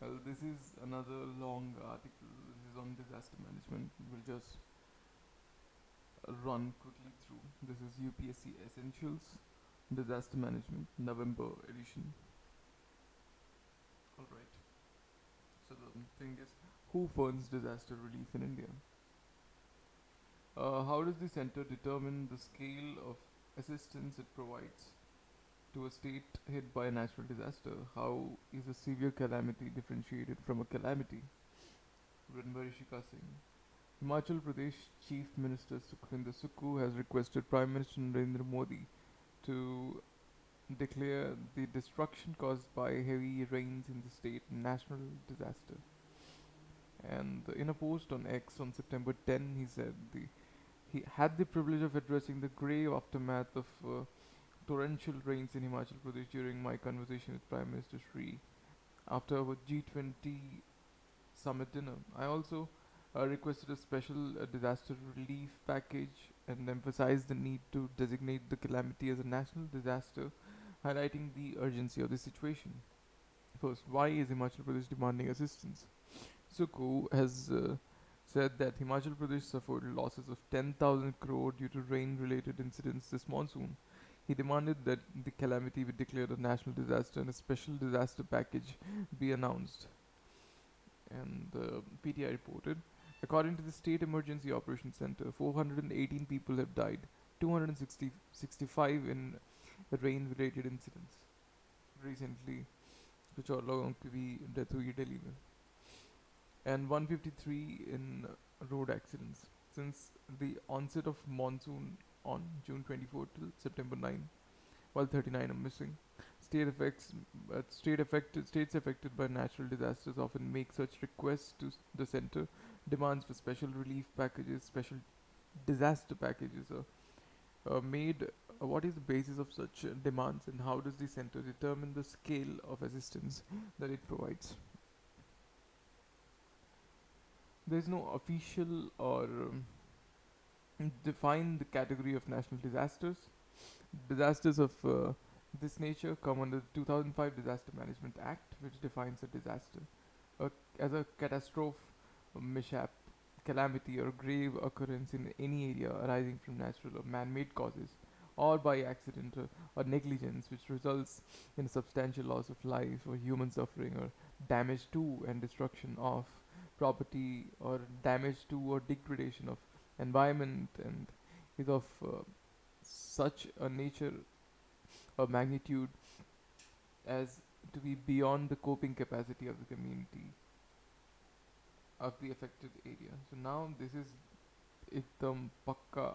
Well, this is another long article. This is on disaster management. We'll just run quickly through. This is UPSC Essentials Disaster Management November edition. Alright. So the thing is, who funds disaster relief in India? How does the center determine the scale of assistance it provides to a state hit by a natural disaster? How is a severe calamity differentiated from a calamity? Written by Rishika Singh. Himachal Pradesh Chief Minister Sukhvinder Sukhu has requested Prime Minister Narendra Modi to declare the destruction caused by heavy rains in the state national disaster. And in a post on X on September 10, he said he had the privilege of addressing the grave aftermath of torrential rains in Himachal Pradesh during my conversation with Prime Minister Shri after our G20 summit dinner. I also requested a special disaster relief package and emphasized the need to designate the calamity as a national disaster, highlighting the urgency of the situation. First, why is Himachal Pradesh demanding assistance? Sukhu has said that Himachal Pradesh suffered losses of 10,000 crore due to rain related incidents this monsoon. He demanded that the calamity be declared a national disaster and a special disaster package be announced. And the PTI reported, according to the State Emergency Operations Center, 418 people have died, 265 in rain related incidents recently, कुछ और लोगों की भी death हुई है दिल्ली में, and 153 in road accidents since the onset of monsoon on June 24 till September 9, while 39 are missing. States affected by natural disasters often make such requests to the center. Demands for special relief packages, special disaster packages are made. What is the basis of such demands, and how does the center determine the scale of assistance that it provides? There is no official or defined category of national disasters. Disasters of this nature come under the 2005 Disaster Management Act, which defines a disaster as a catastrophe, a mishap, calamity, or grave occurrence in any area arising from natural or man made causes, or by accident or negligence, which results in a substantial loss of life or human suffering or damage to and destruction of property or damage to or degradation of environment, and is of such a nature or magnitude as to be beyond the coping capacity of the community of the affected area. So now this is एकदम पक्का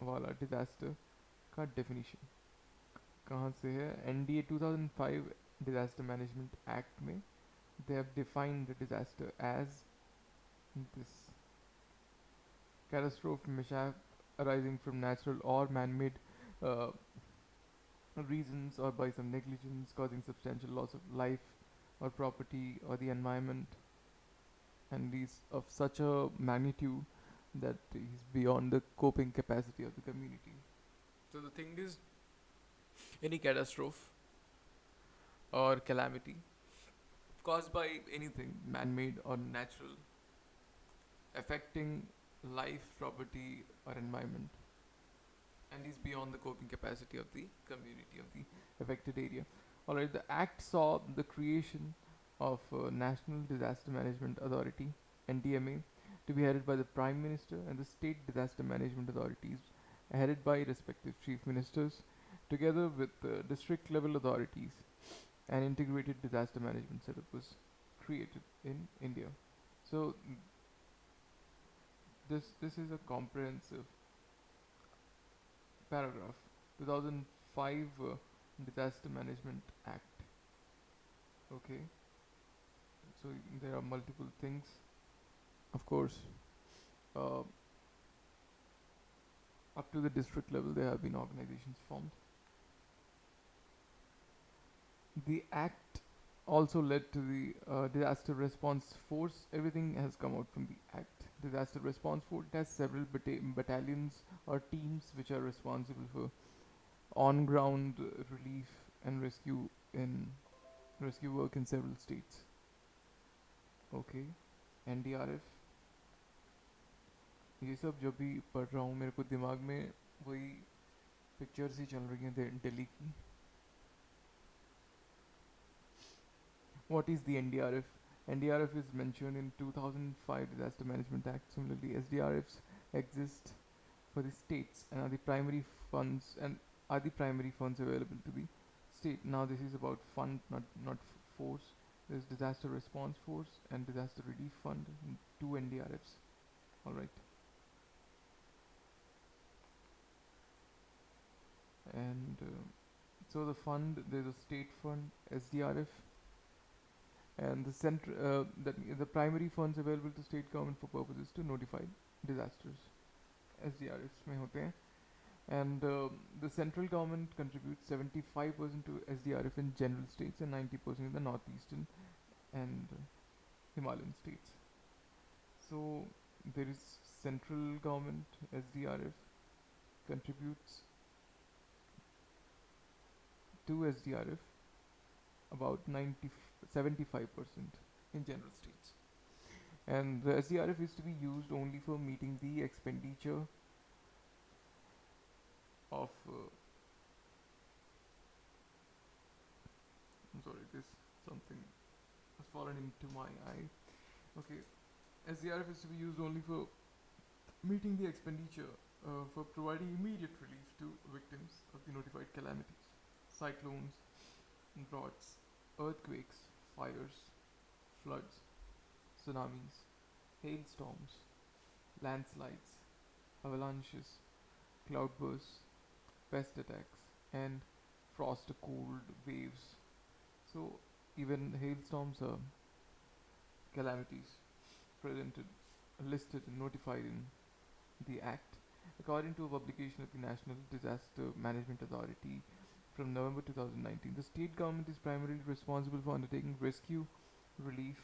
वाला disaster का definition कहाँ से है NDA 2005 disaster management act में they have defined the disaster as this catastrophe mishap arising from natural or man-made uh, reasons or by some negligence causing substantial loss of life or property or the environment, and is of such a magnitude that is beyond the coping capacity of the community. So the thing is, any catastrophe or calamity caused by anything man-made or natural affecting life, property, or environment, and is beyond the coping capacity of the community of the affected area. Alright, the Act saw the creation of National Disaster Management Authority (NDMA) to be headed by the Prime Minister and the State Disaster Management Authorities, headed by respective chief ministers, together with district level authorities. An integrated disaster management setup was created in India. So this is a comprehensive paragraph. 2005 Disaster Management Act. Okay, so there are multiple things. Of course, uh, up to the district level, there have been organizations formed. The act also led to the disaster response force. Everything has come out from the act. Disaster response force has several battalions or teams which are responsible for on ground relief and rescue work in several states. Okay, NDRF, ये सब जब भी पढ़ रहा हूँ मेरे को दिमाग में वही पिक्चर्स ही चल रही हैं दिल्ली की. What is the NDRF? NDRF is mentioned in 2005 Disaster Management Act. Similarly, SDRFs exist for the states and are the primary funds available to the state. Now this is about fund, not force. There's disaster response force and disaster relief fund. Two NDRFs. All right. And so the fund, there's a state fund, SDRF, and the primary funds available to state government for purposes to notify disasters. SDRFs में होते हैं. And the central government contributes 75% to SDRF in general states and 90% in the northeastern and Himalayan states. So there is central government SDRF contributes to SDRF about 75% in general states. And the SDRF is to be used only for meeting the expenditure of I'm sorry, this something has fallen into my eye. Okay, SDRF is to be used only for meeting the expenditure for providing immediate relief to victims of the notified calamities, cyclones, droughts, earthquakes, fires, floods, tsunamis, hailstorms, landslides, avalanches, cloudbursts, pest attacks, and frost cold waves. So even hailstorms are calamities presented, listed, and notified in the Act. According to a publication of the National Disaster Management Authority from November 2019, the state government is primarily responsible for undertaking rescue, relief,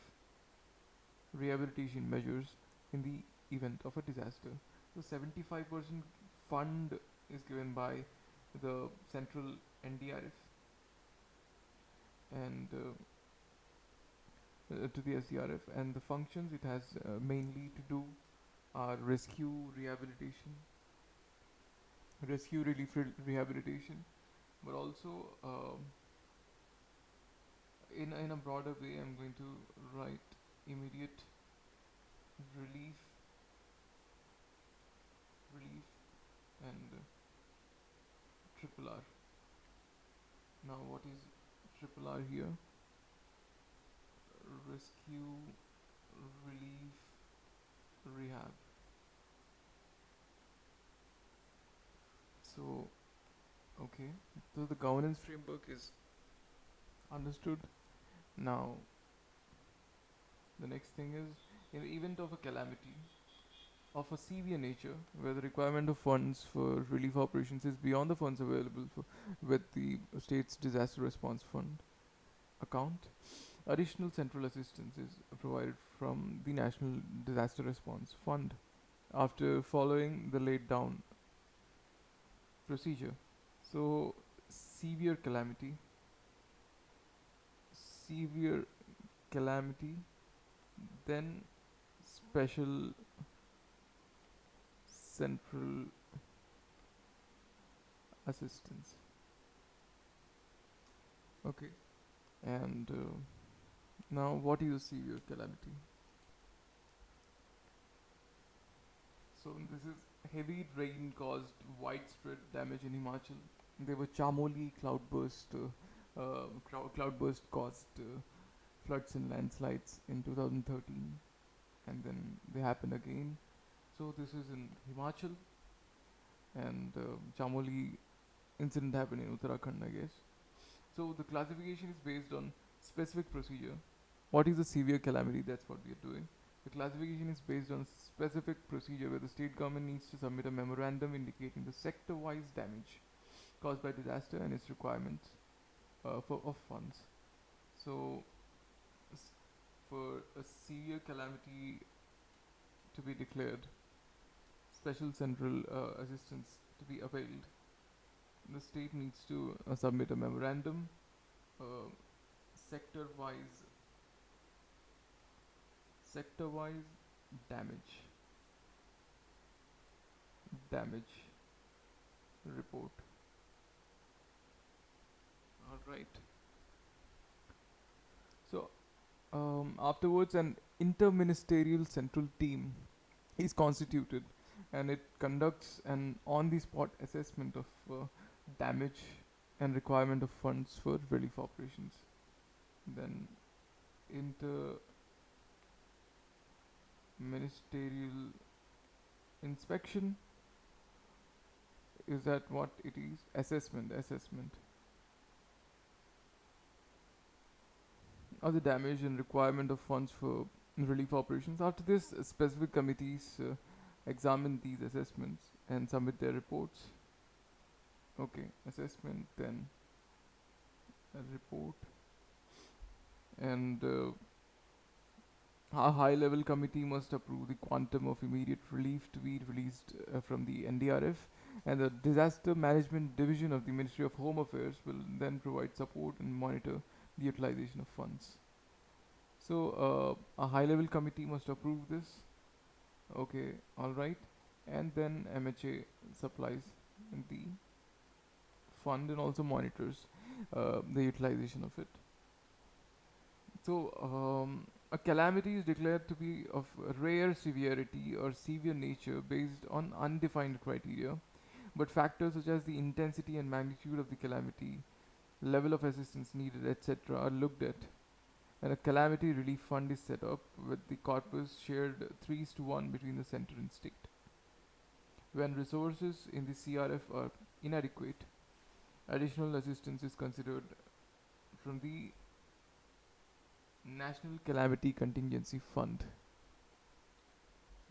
rehabilitation measures in the event of a disaster. So 75% fund is given by the central NDRF and to the SDRF, and the functions it has mainly to do are rescue relief rehabilitation, but also in a broader way I'm going to write immediate relief relief and triple R. Now what is triple R here? Rescue, relief, rehab. So okay, so the governance framework is understood. Now the next thing is, in the event of a calamity of a severe nature where the requirement of funds for relief operations is beyond the funds available with the state's disaster response fund account, additional central assistance is provided from the National Disaster Response Fund after following the laid down procedure. So severe calamity, severe calamity, then special central assistance. Okay, and now what is a severe calamity? So this is heavy rain caused widespread damage in Himachal. There were Chamoli cloudburst caused floods and landslides in 2013, and then they happened again. So this is in Himachal, and Chamoli incident happened in Uttarakhand, I guess. So the classification is based on specific procedure. What is a severe calamity? That's what we are doing. The classification is based on specific procedure where the state government needs to submit a memorandum indicating the sector-wise damage caused by disaster and its requirements of funds. So for a severe calamity to be declared, special central assistance to be availed, the state needs to submit a memorandum, uh, sector-wise Sector wise damage. Damage report. Alright. So afterwards, an interministerial central team is constituted and it conducts an on the spot assessment of damage and requirement of funds for relief operations. Then, interministerial inspection, is that what it is? Assessment of the damage and requirement of funds for relief operations. After this, specific committees examine these assessments and submit their reports. Okay, assessment, then a report, and a high level committee must approve the quantum of immediate relief to be released from the NDRF, and the Disaster Management Division of the Ministry of Home Affairs will then provide support and monitor the utilization of funds. So, a high level committee must approve this. Okay, alright. And then MHA supplies the fund and also monitors the utilization of it. So, a calamity is declared to be of rare severity or severe nature based on undefined criteria, but factors such as the intensity and magnitude of the calamity, level of assistance needed, etc., are looked at. And a calamity relief fund is set up with the corpus shared 3:1 between the center and state. When resources in the CRF are inadequate, additional assistance is considered from the National Calamity Contingency Fund.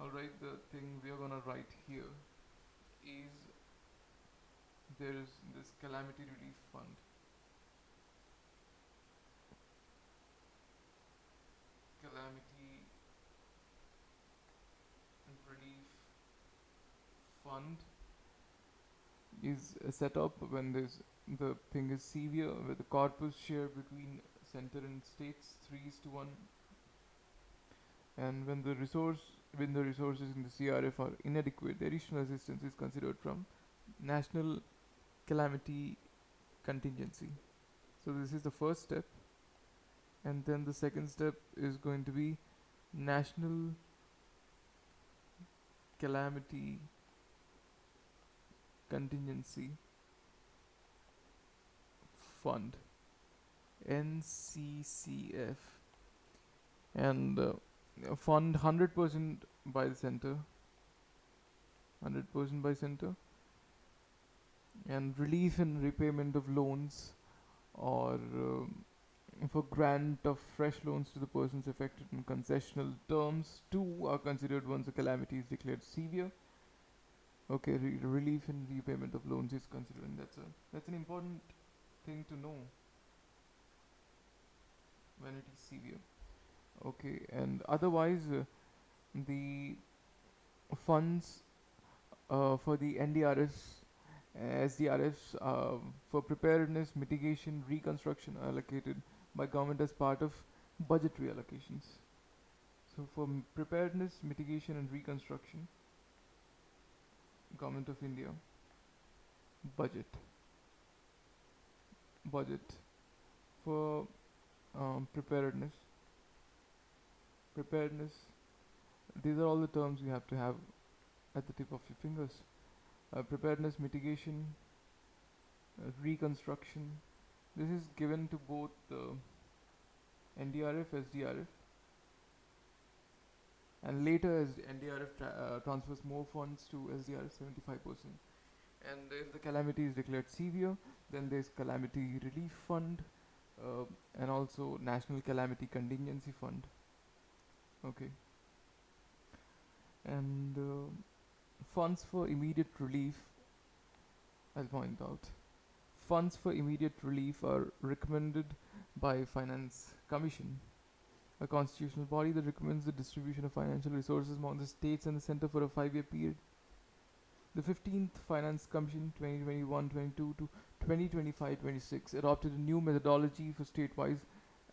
Alright, the thing we are gonna write here is there is this Calamity Relief Fund. Calamity Relief Fund is set up when the thing is severe, where the corpus share between center and states 3:1, and when the resources in the CRF are inadequate, the additional assistance is considered from National Calamity Contingency. So this is the first step, and then the second step is going to be National Calamity Contingency Fund, NCCF, and fund 100% by the center, 100% by center, and relief and repayment of loans or for grant of fresh loans to the persons affected in concessional terms too are considered once a calamity is declared severe. Okay, relief and repayment of loans is considered, and that's an important thing to know when it is severe. Okay, and otherwise the funds for the NDRS, SDRFs for preparedness, mitigation, reconstruction are allocated by government as part of budgetary allocations. So for preparedness, mitigation and reconstruction, Government of India, budget. Budget for preparedness. Preparedness, these are all the terms you have to have at the tip of your fingers. Preparedness, mitigation, reconstruction. This is given to both NDRF, SDRF, and later as NDRF transfers more funds to SDRF 75%. And if the calamity is declared severe, then there's Calamity Relief Fund and also National Calamity Contingency Fund. Okay. And funds for immediate relief, I'll point out. Funds for immediate relief are recommended by Finance Commission, a constitutional body that recommends the distribution of financial resources among the states and the center for a 5-year period. The 15th Finance Commission 2021-22 to 2025-26 adopted a new methodology for state-wise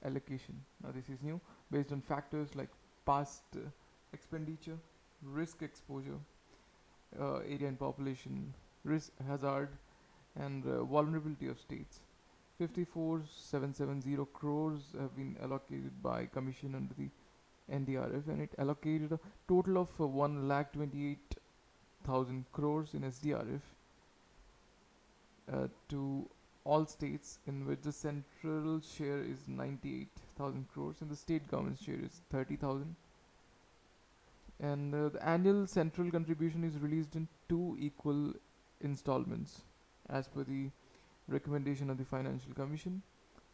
allocation. Now this is new, based on factors like past expenditure, risk exposure, area and population, risk hazard, and vulnerability of states. 54,770 crores have been allocated by Commission under the NDRF, and it allocated a total of 1,28,000 crores in SDRF to all states, in which the central share is 98,000 crores and the state government share is 30,000. And the annual central contribution is released in two equal installments as per the recommendation of the Financial Commission,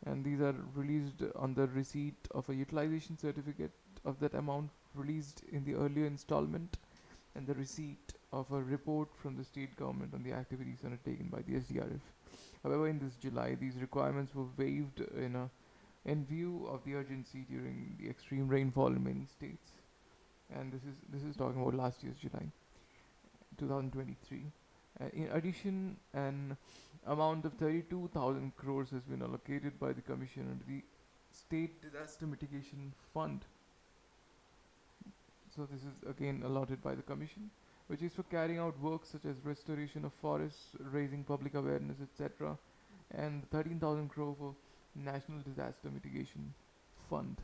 and these are released on the receipt of a utilization certificate of that amount released in the earlier installment, and the receipt of a report from the state government on the activities undertaken by the SDRF. However, in this July, these requirements were waived in view of the urgency during the extreme rainfall in many states. And this is talking about last year's July, 2023. In addition, an amount of 32,000 crores has been allocated by the Commission under the State Disaster Mitigation Fund. So this is again allotted by the Commission, which is for carrying out works such as restoration of forests, raising public awareness, etc. And 13,000 crore for National Disaster Mitigation Fund.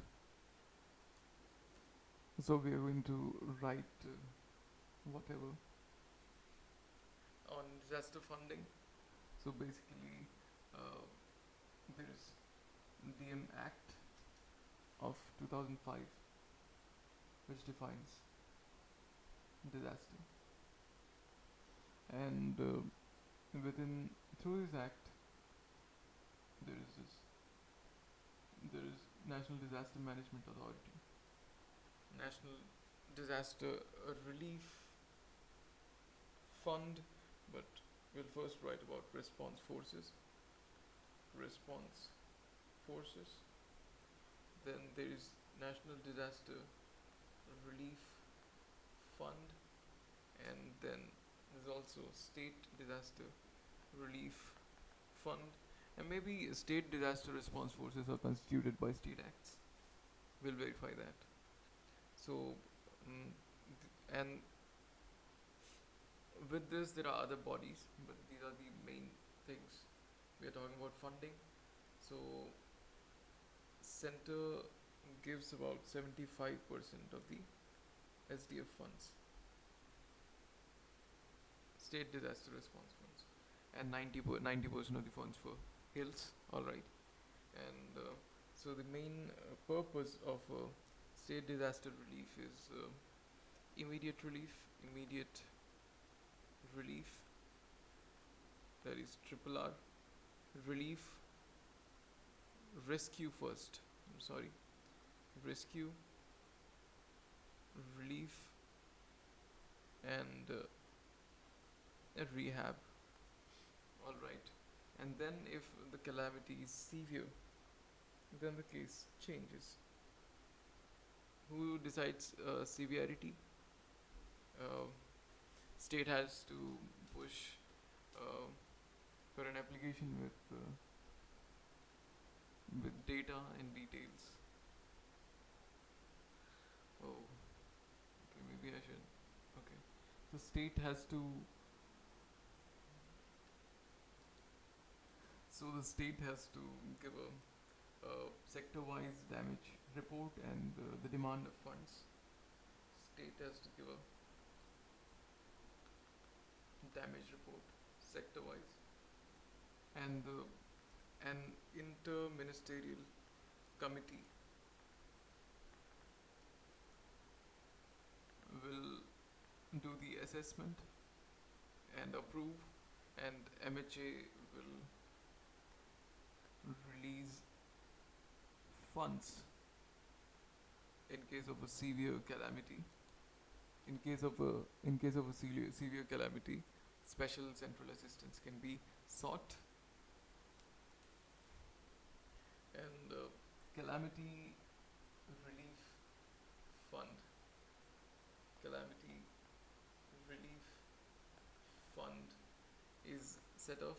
So we are going to write whatever on disaster funding. So basically, there is DM Act of 2005, which defines disaster, and within through this act, there is this there is National Disaster Management Authority, National Disaster Relief Fund, but we'll first write about response forces. Response forces. Then there is National Disaster Relief Fund, and then there's also State Disaster Relief Fund, and maybe state disaster response forces are constituted by state acts. We'll verify that. So, and with this, there are other bodies, but these are the main things. We are talking about funding. So, center gives about 75% of the SDF funds, state disaster response funds, and 90% of the funds for hills. All right, and so the main purpose of state disaster relief is immediate relief, that is triple R, relief, rescue first, I'm sorry, rescue, relief, and rehab. All right, and then if the calamity is severe, then the case changes. Who decides severity? State has to push for an application with data and details. Oh, okay, maybe I should. Okay, the state has to. So the state has to give a sector-wise damage report and the demand of funds. State has to give a damage report sector-wise, and an inter-ministerial committee will do the assessment and approve, and MHA will release funds in case of a severe calamity. In case of a severe calamity, special central assistance can be sought, and calamity relief fund, calamity relief fund is set up,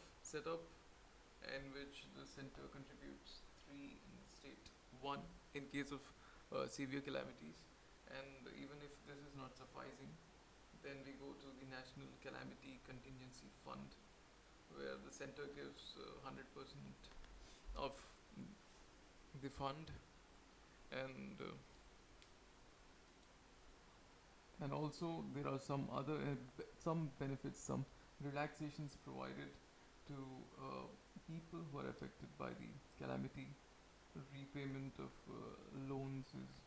in which the center contributes 3 in the state, 1 in case of severe calamities, And even if this is not sufficing, then we go to the National Calamity Contingency Fund, where the center gives 100% of the fund, and and also there are some other some benefits, some relaxations provided to people who are affected by the calamity. Repayment of loans is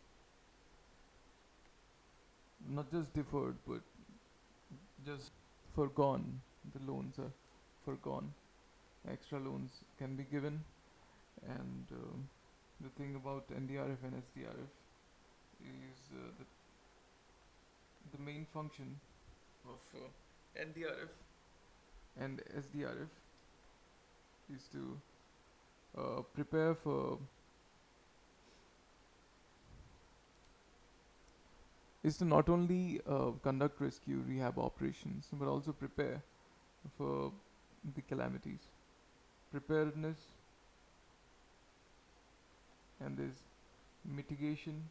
not just deferred but just forgone. The loans are forgone. Extra loans can be given, and the thing about NDRF and SDRF is that the main function of NDRF and SDRF is to prepare for is to not only conduct rescue rehab operations but also prepare for the calamities. Preparedness, and there's mitigation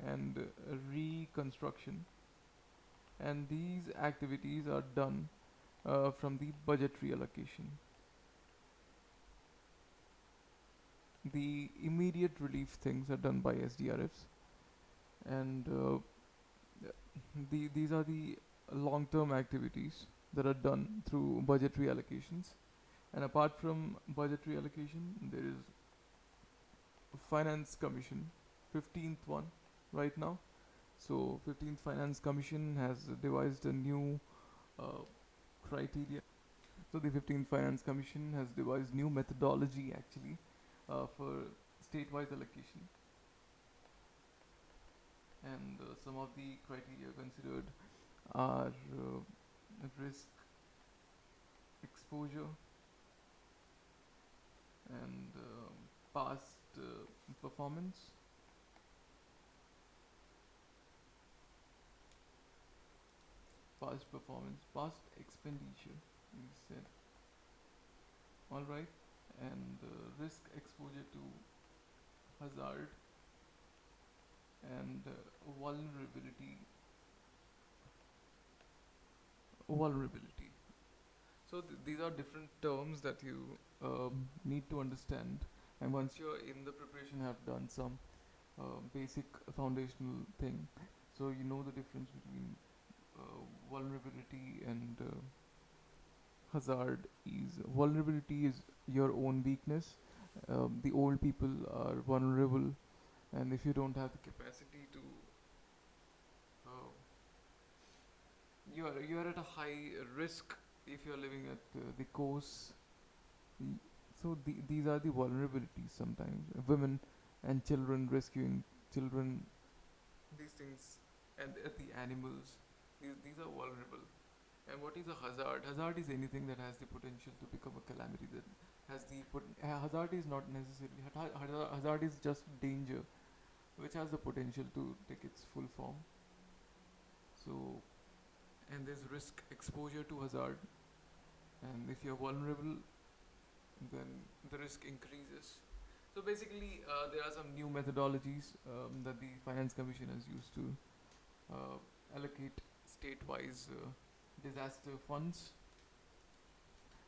and reconstruction, and these activities are done from the budgetary allocation. The immediate relief things are done by SDRFs, and these are the long-term activities that are done through budgetary allocations. And apart from budgetary allocation, there is Finance Commission, 15th one right now. So 15th Finance Commission has devised a new uh, criteria. So the 15th Finance Commission has devised new methodology actually for state-wise allocation, and some of the criteria considered are risk exposure and past performance, past expenditure, we said, all right, and risk exposure to hazard and vulnerability. Vulnerability. So these are different terms that you need to understand, and once you're in the preparation, have done some basic foundational thing, so you know the difference between vulnerability and hazard. Is vulnerability is your own weakness. The old people are vulnerable, and if you don't have the capacity to uh, you are at a high risk if you're living at the coast. So these are the vulnerabilities sometimes. Women and children, rescuing children, these things, and the animals. These are vulnerable. And what is a hazard? Hazard is anything that has the potential to become a calamity. That has the hazard is not necessarily hazard is just danger, which has the potential to take its full form. So, and there's risk exposure to hazard, and if you're vulnerable, then the risk increases. So basically, there are some new methodologies that the Finance Commission has used to allocate state-wise disaster funds.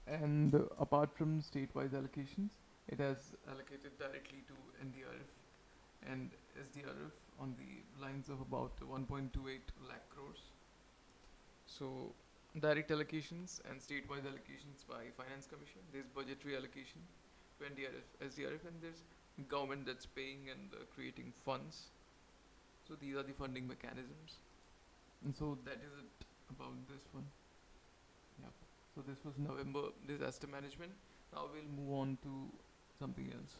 And apart from state-wise allocations, it has allocated directly to NDRF and SDRF on the lines of about 1.28 lakh crores. So direct allocations and state-wise allocations by Finance Commission. There's budgetary allocation to NDRF, SDRF, and there's government that's paying and creating funds. So these are the funding mechanisms. And so that is it about this one. Yeah. So this was November disaster management. Now we'll move on to something else.